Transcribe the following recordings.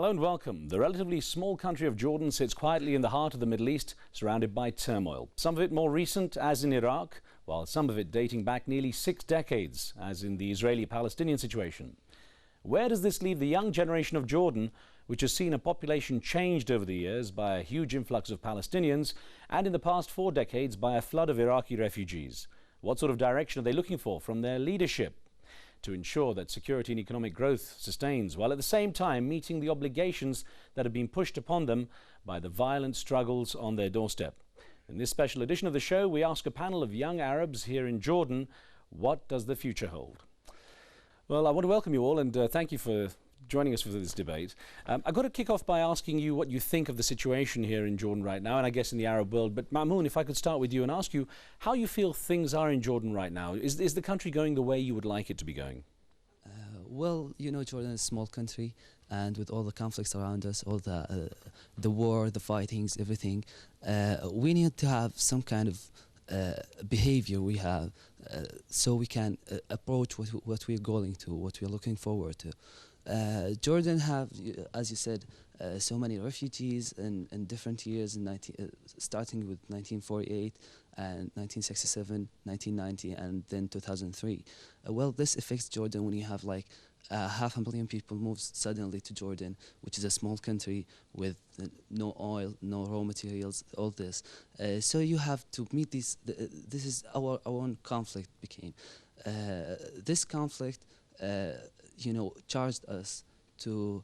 Hello and welcome. The relatively small country of Jordan sits quietly in the heart of the Middle East, surrounded by turmoil. Some of it more recent, as in Iraq, while some of it dating back nearly 6 decades, as in the Israeli-Palestinian situation. Where does this leave the young generation of Jordan, which has seen a population changed over the years by a huge influx of Palestinians, and in the past 4 decades by a flood of Iraqi refugees? What sort of direction are they looking for from their leadership to ensure that security and economic growth sustains, while at the same time meeting the obligations that have been pushed upon them by the violent struggles on their doorstep? In this special edition of the show, we ask a panel of young Arabs here in Jordan, what does the future hold? Well, I want to welcome you all and thank you for joining us for this debate. I've got to kick off by asking you what you think of the situation here in Jordan right now, and I guess in the Arab world. But Mahmoud, if I could start with you and ask you how you feel things are in Jordan right now. Is the country going the way you would like it to be going? Well, you know, Jordan is a small country, and with all the conflicts around us, all the war, the fightings, everything, we need to have some kind of behavior we have so we can approach what we're going to, what we're looking forward to. Jordan have, as you said, so many refugees in different years, starting with 1948 and 1967, 1990, and then 2003. Well, this affects Jordan when you have like 500,000 people move suddenly to Jordan, which is a small country with no oil, no raw materials, all this. So you have to meet this. This is our own conflict became. This conflict, you know, charged us to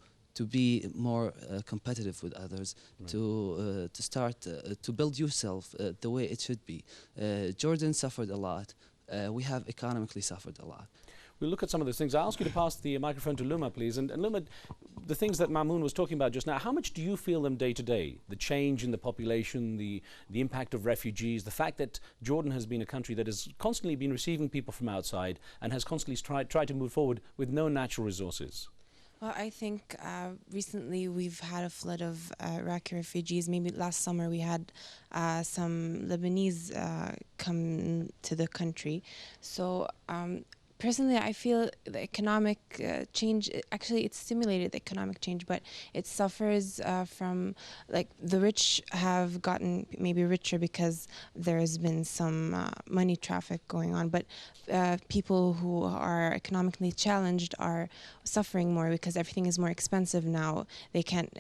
be more competitive with others, right. To start to build yourself the way it should be. Jordan suffered a lot. We have economically suffered a lot. We'll look at some of those things. I'll ask you to pass the microphone to Luma, please. And Luma, the things that Mamoun was talking about just now, how much do you feel them day to day? The change in the population, the impact of refugees, the fact that Jordan has been a country that has constantly been receiving people from outside and has constantly tried to move forward with no natural resources. Well, I think recently we've had a flood of Iraqi refugees. Maybe last summer we had some Lebanese come to the country. So personally, I feel the economic change, actually it stimulated the economic change, but it suffers from, like, the rich have gotten maybe richer because there's been some money traffic going on, but people who are economically challenged are suffering more because everything is more expensive now. They can't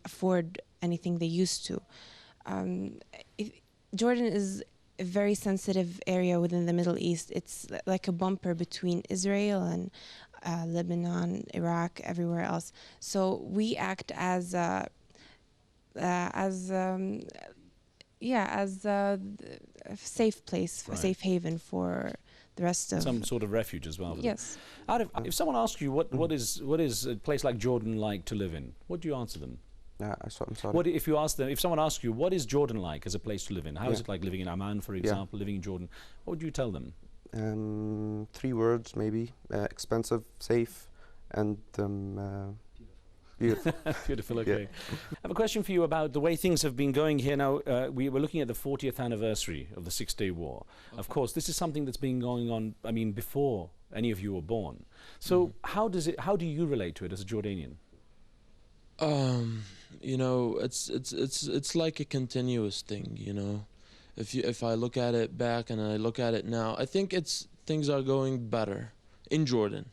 afford anything they used to. Jordan is a very sensitive area within the Middle East. It's like a bumper between Israel and Lebanon, Iraq, everywhere else. So we act as a safe place, right. A safe haven for the rest of some sort of refuge as well. Yes. If someone asks you what is a place like Jordan like to live in, what do you answer them? I'm sorry. What if someone asks you, what is Jordan like as a place to live in? How is it like living in Amman, for example, living in Jordan? What would you tell them? 3 words maybe: expensive, safe, and beautiful. Beautiful. Okay. Yeah. I have a question for you about the way things have been going here now. We were looking at the 40th anniversary of the Six-Day War. Okay. Of course, this is something that's been going on, I mean, before any of you were born. So how do you relate to it as a Jordanian? You know, it's like a continuous thing, you know. If I look at it back and I look at it now, I think things are going better in Jordan,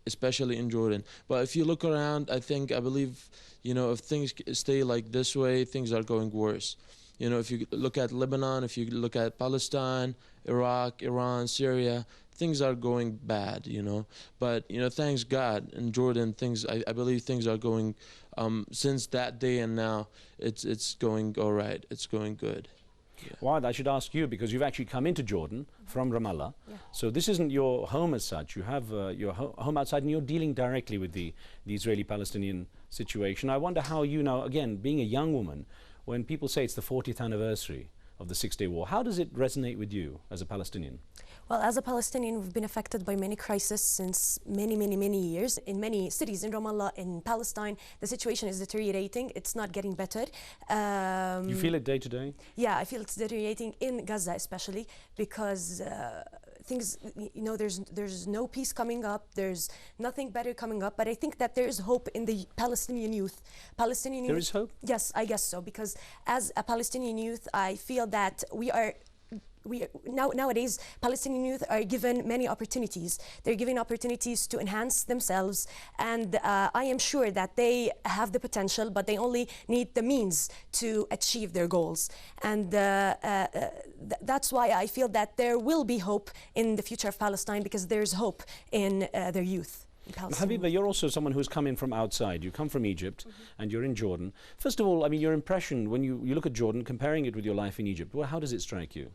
especially in Jordan. But if you look around, I believe, you know, if things stay like this way, things are going worse. You know, if you look at Lebanon, if you look at Palestine, Iraq, Iran, Syria, things are going bad, you know. But, you know, thanks God, in Jordan, I believe things are going, since that day and now, it's going all right. It's going good. Yeah. Wa'ad, I should ask you, because you've actually come into Jordan from Ramallah. Yeah. So this isn't your home as such. You have your home outside, and you're dealing directly with the Israeli-Palestinian situation. I wonder how you now, again, being a young woman, when people say it's the 40th anniversary of the Six-Day War, how does it resonate with you as a Palestinian? Well, as a Palestinian, we've been affected by many crises since many years. In many cities in Ramallah, in Palestine, the situation is deteriorating. It's not getting better. You feel it day to day? Yeah, I feel it's deteriorating in Gaza especially because things, there's no peace coming up, there's nothing better coming up, but I think that there is hope in the Palestinian youth. There is hope? Yes, I guess so, because as a Palestinian youth, I feel that nowadays Palestinian youth are given many opportunities. They're given opportunities to enhance themselves, and I am sure that they have the potential, but they only need the means to achieve their goals. And that's why I feel that there will be hope in the future of Palestine, because there's hope in their youth. Habiba, you're also someone who's come in from outside. You come from Egypt and you're in Jordan. First of all, I mean, your impression when you look at Jordan, comparing it with your life in Egypt, well, how does it strike you?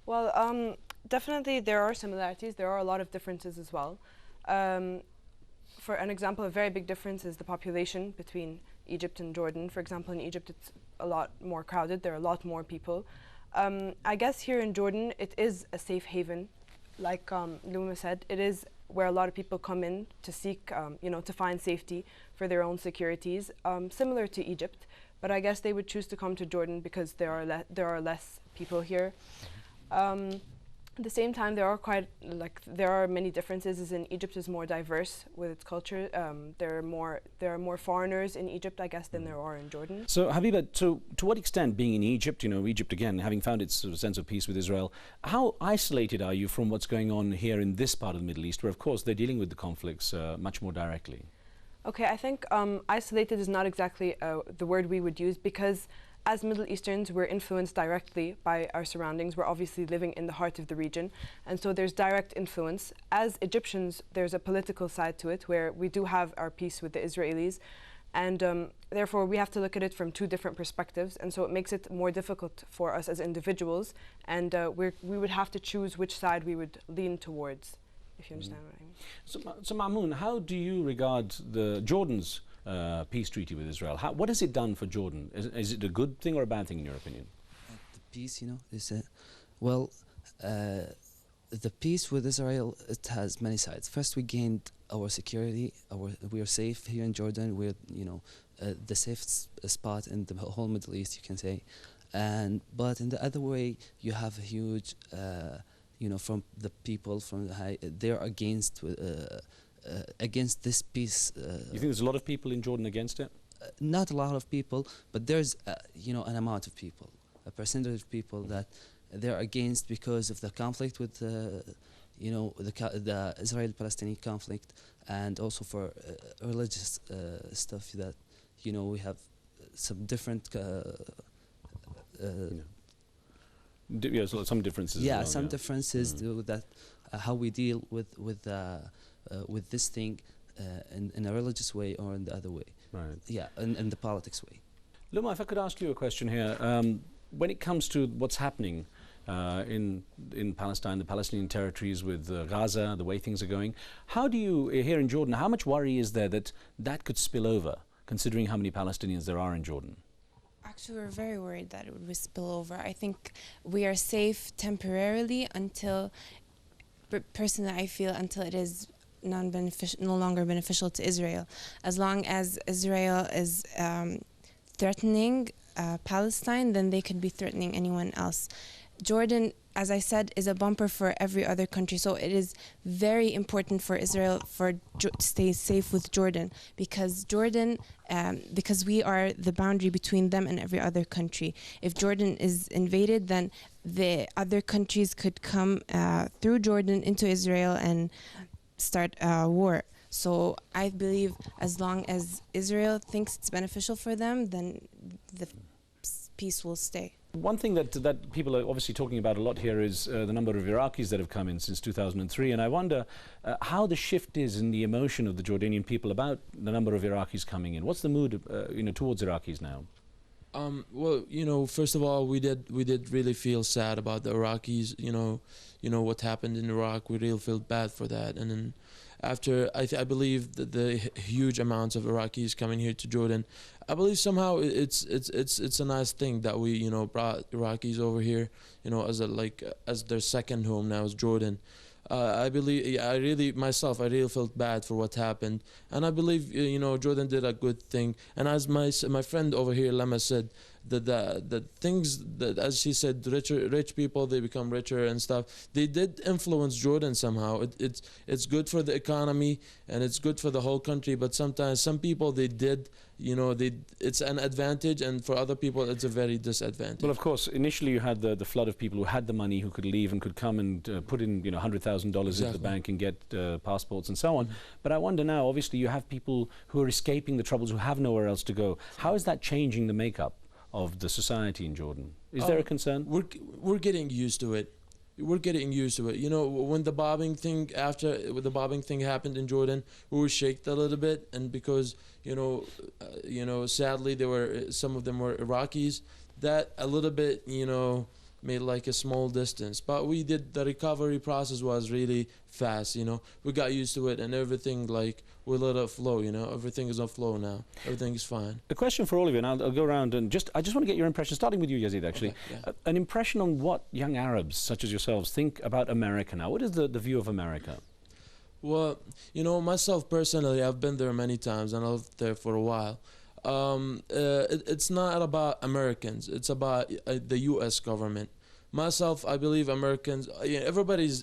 Well, definitely there are similarities. There are a lot of differences as well. For an example, a very big difference is the population between Egypt and Jordan. For example, in Egypt, it's a lot more crowded. There are a lot more people. I guess here in Jordan, it is a safe haven. Like Luma said, it is where a lot of people come in to seek, to find safety for their own securities, similar to Egypt. But I guess they would choose to come to Jordan because there are less people here. At the same time, there are many differences. As in Egypt is more diverse with its culture. There are more foreigners in Egypt, I guess, than there are in Jordan. So, Habiba, to what extent, being in Egypt, Egypt again, having found its sort of sense of peace with Israel, how isolated are you from what's going on here in this part of the Middle East, where, of course, they're dealing with the conflicts much more directly? Okay, I think isolated is not exactly the word we would use, because as Middle Easterns, we're influenced directly by our surroundings. We're obviously living in the heart of the region, and so there's direct influence. As Egyptians, there's a political side to it, where we do have our peace with the Israelis, and therefore we have to look at it from two different perspectives, and so it makes it more difficult for us as individuals, and we would have to choose which side we would lean towards, if you understand what I mean. So Mamoun, how do you regard Jordan's peace treaty with Israel? What has it done for Jordan? Is it a good thing or a bad thing in your opinion? The peace, is the peace with Israel, it has many sides. First, we gained our security. We are safe here in Jordan. We're the safest spot in the whole Middle East, you can say. But in the other way, you have a huge from the people from the high, they're against this peace. You think there's a lot of people in Jordan against it? Not a lot of people, but there's an amount of people, a percentage of people that they're against because of the conflict with the Israeli-Palestinian conflict, and also for religious stuff that we have some different. Some differences. Yeah, as well, some differences with that, how we deal with this thing in a religious way or in the other way. Right. Yeah, in the politics way. Luma, if I could ask you a question here. When it comes to what's happening in Palestine, the Palestinian territories with Gaza, the way things are going, how do you, here in Jordan, how much worry is there that could spill over, considering how many Palestinians there are in Jordan? Actually, we're very worried that it would spill over. I think we are safe temporarily until, personally, I feel until it is no longer beneficial to Israel. As long as Israel is threatening Palestine, then they could be threatening anyone else. Jordan, as I said, is a bumper for every other country. So it is very important for Israel to stay safe with Jordan, because because we are the boundary between them and every other country. If Jordan is invaded, then the other countries could come through Jordan into Israel and start a war. So I believe as long as Israel thinks it's beneficial for them, then the peace will stay. One thing that people are obviously talking about a lot here is the number of Iraqis that have come in since 2003, and I wonder how the shift is in the emotion of the Jordanian people about the number of Iraqis coming in. What's the mood, towards Iraqis now? Well, first of all, we did really feel sad about the Iraqis. What happened in Iraq. We really felt bad for that, and then after I believe that the huge amounts of Iraqis coming here to Jordan, I believe somehow it's a nice thing that we brought Iraqis over here, as their second home now is Jordan. I believe, yeah, I really felt bad for what happened, and I believe Jordan did a good thing. And as my friend over here, Lama, said, that the things that, as she said, rich people, they become richer and stuff. They did influence Jordan somehow. It's good for the economy and it's good for the whole country. But sometimes some people it's an advantage, and for other people it's a very disadvantage. Well, of course, initially you had the flood of people who had the money, who could leave and could come and put in $100,000 into the bank and get passports and so on. But I wonder now, obviously you have people who are escaping the troubles, who have nowhere else to go. How is that changing the makeup of the society in Jordan? Is there a concern? We're getting used to it. We're getting used to it. When the bombing thing happened in Jordan, we were shaken a little bit, and because sadly some of them were Iraqis. That a little bit made like a small distance, but the recovery process was really fast. We got used to it, and everything, like, we let it flow. Everything is on flow now. Everything is fine. A question for all of you, and I'll go around and I just want to get your impression, starting with you, Yazid, actually. Okay, yeah. An impression on what young Arabs such as yourselves think about America now. What is the view of America? Well, myself personally, I've been there many times, and I lived there for a while. It's not about Americans. It's about the U.S. government. Myself, I believe Americans. Everybody's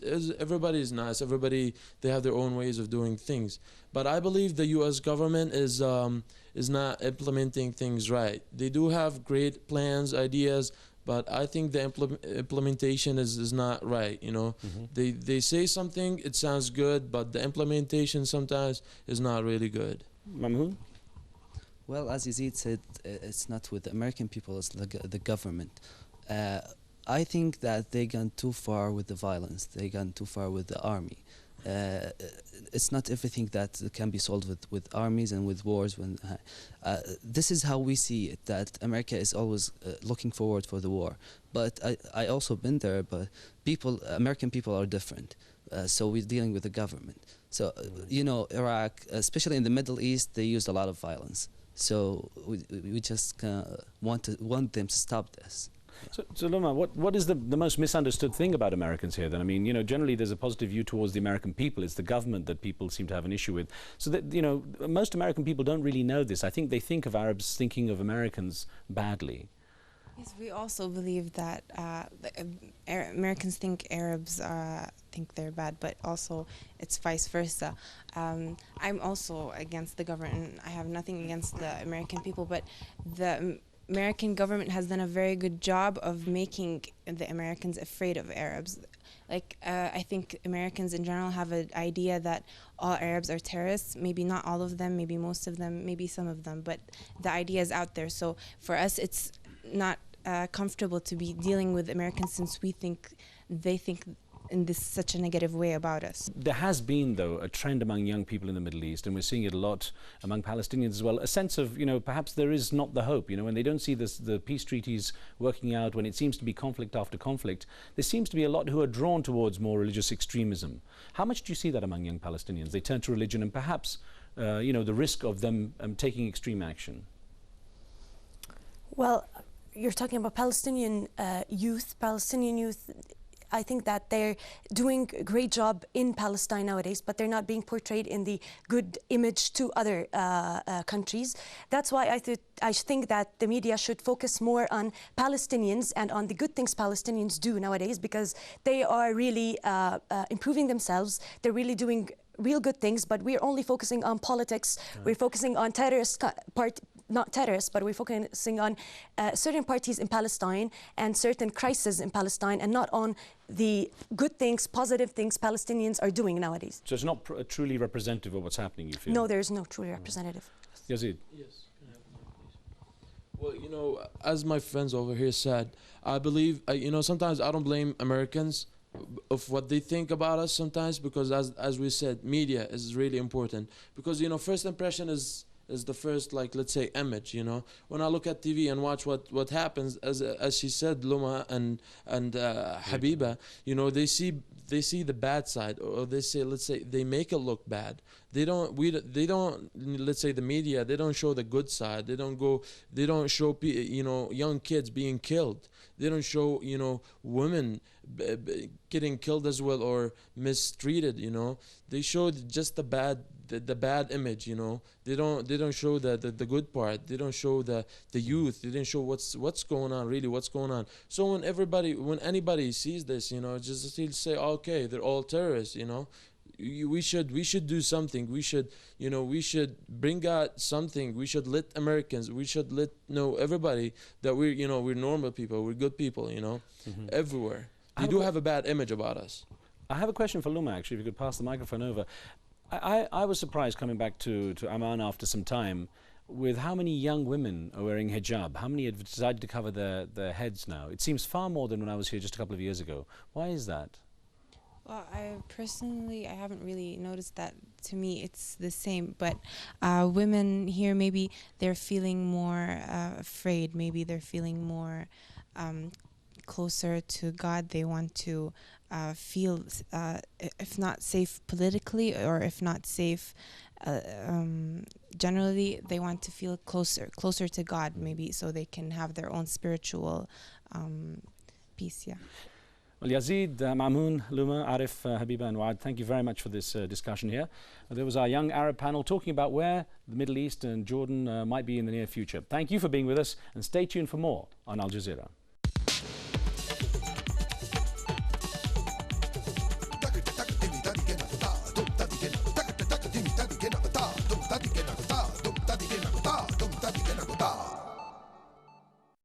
nice. Everybody, they have their own ways of doing things. But I believe the U.S. government is not implementing things right. They do have great plans, ideas, but I think the implementation is not right. They say something, it sounds good, but the implementation sometimes is not really good. Mahmoud? Well, as Yazid said, it's not with the American people, it's the government. I think that they gone too far with the violence. They gone too far with the army. It's not everything that can be solved with armies and with wars. This is how we see it, that America is always looking forward for the war. But I also been there, but American people are different. So we're dealing with the government. So, Iraq, especially in the Middle East, they used a lot of violence. So we just want them to stop this. So Loma, what is the most misunderstood thing about Americans here then? I mean, generally there's a positive view towards the American people. It's the government that people seem to have an issue with. So that, most American people don't really know this. I think they think of Arabs thinking of Americans badly. Yes, we also believe that Americans think Arabs think they're bad, but also it's vice versa. I'm also against the government. I have nothing against the American people, but the American government has done a very good job of making the Americans afraid of Arabs. I think Americans in general have an idea that all Arabs are terrorists. Maybe not all of them, maybe most of them, maybe some of them, but the idea is out there. So for us, it's not comfortable to be dealing with Americans since they think in such a negative way about us. There has been, though, a trend among young people in the Middle East, and we're seeing it a lot among Palestinians as well, a sense of, perhaps there is not the hope, when they don't see the peace treaties working out, when it seems to be conflict after conflict, there seems to be a lot who are drawn towards more religious extremism. How much do you see that among young Palestinians? They turn to religion and perhaps, the risk of them taking extreme action. Well, you're talking about Palestinian youth. I think that they're doing a great job in Palestine nowadays, but they're not being portrayed in the good image to other countries. That's why I think that the media should focus more on Palestinians and on the good things Palestinians do nowadays, because they are really improving themselves. They're really doing real good things, but we're only focusing on politics. Right. We're focusing on not terrorists, but we're focusing on certain parties in Palestine and certain crises in Palestine, and not on the good things, positive things Palestinians are doing nowadays. So it's not truly representative of what's happening, you feel? No, there is no truly representative. Yazid? Yes. Can I have the mic, please? Well, as my friends over here said, I believe, sometimes I don't blame Americans of what they think about us sometimes, because as we said, media is really important, because first impression is the first, let's say, image. When I look at TV and watch what happens, as she said, Luma and Habiba, they see they see the bad side, or they say, let's say, they make it look bad. They don't, let's say the media, they don't show the good side. They don't show, young kids being killed. They don't show, women getting killed as well, or mistreated, They show just the bad image, They don't show the good part. They don't show the youth. They didn't show what's going on, really, what's going on. So when anybody sees this, just he'll say, okay, they're all terrorists, We should do something. We should bring out something. We should let Americans, we should let everybody that we're normal people, we're good people, everywhere. They do have a bad image about us. I have a question for Luma, actually, if you could pass the microphone over. I was surprised coming back to Amman after some time with how many young women are wearing hijab. How many have decided to cover their heads now? It seems far more than when I was here just a couple of years ago. Why is that? Well, I haven't really noticed that. To me, it's the same. But women here, maybe they're feeling more afraid. Maybe they're feeling more closer to God. They want to feel, if not safe politically, or if not safe generally, they want to feel closer to God, maybe, so they can have their own spiritual peace. Yeah. Well, Yazid, Mamoun, Luma, Arif, Habiba and Waad, thank you very much for this discussion here. There was our young Arab panel talking about where the Middle East and Jordan might be in the near future. Thank you for being with us, and stay tuned for more on Al Jazeera.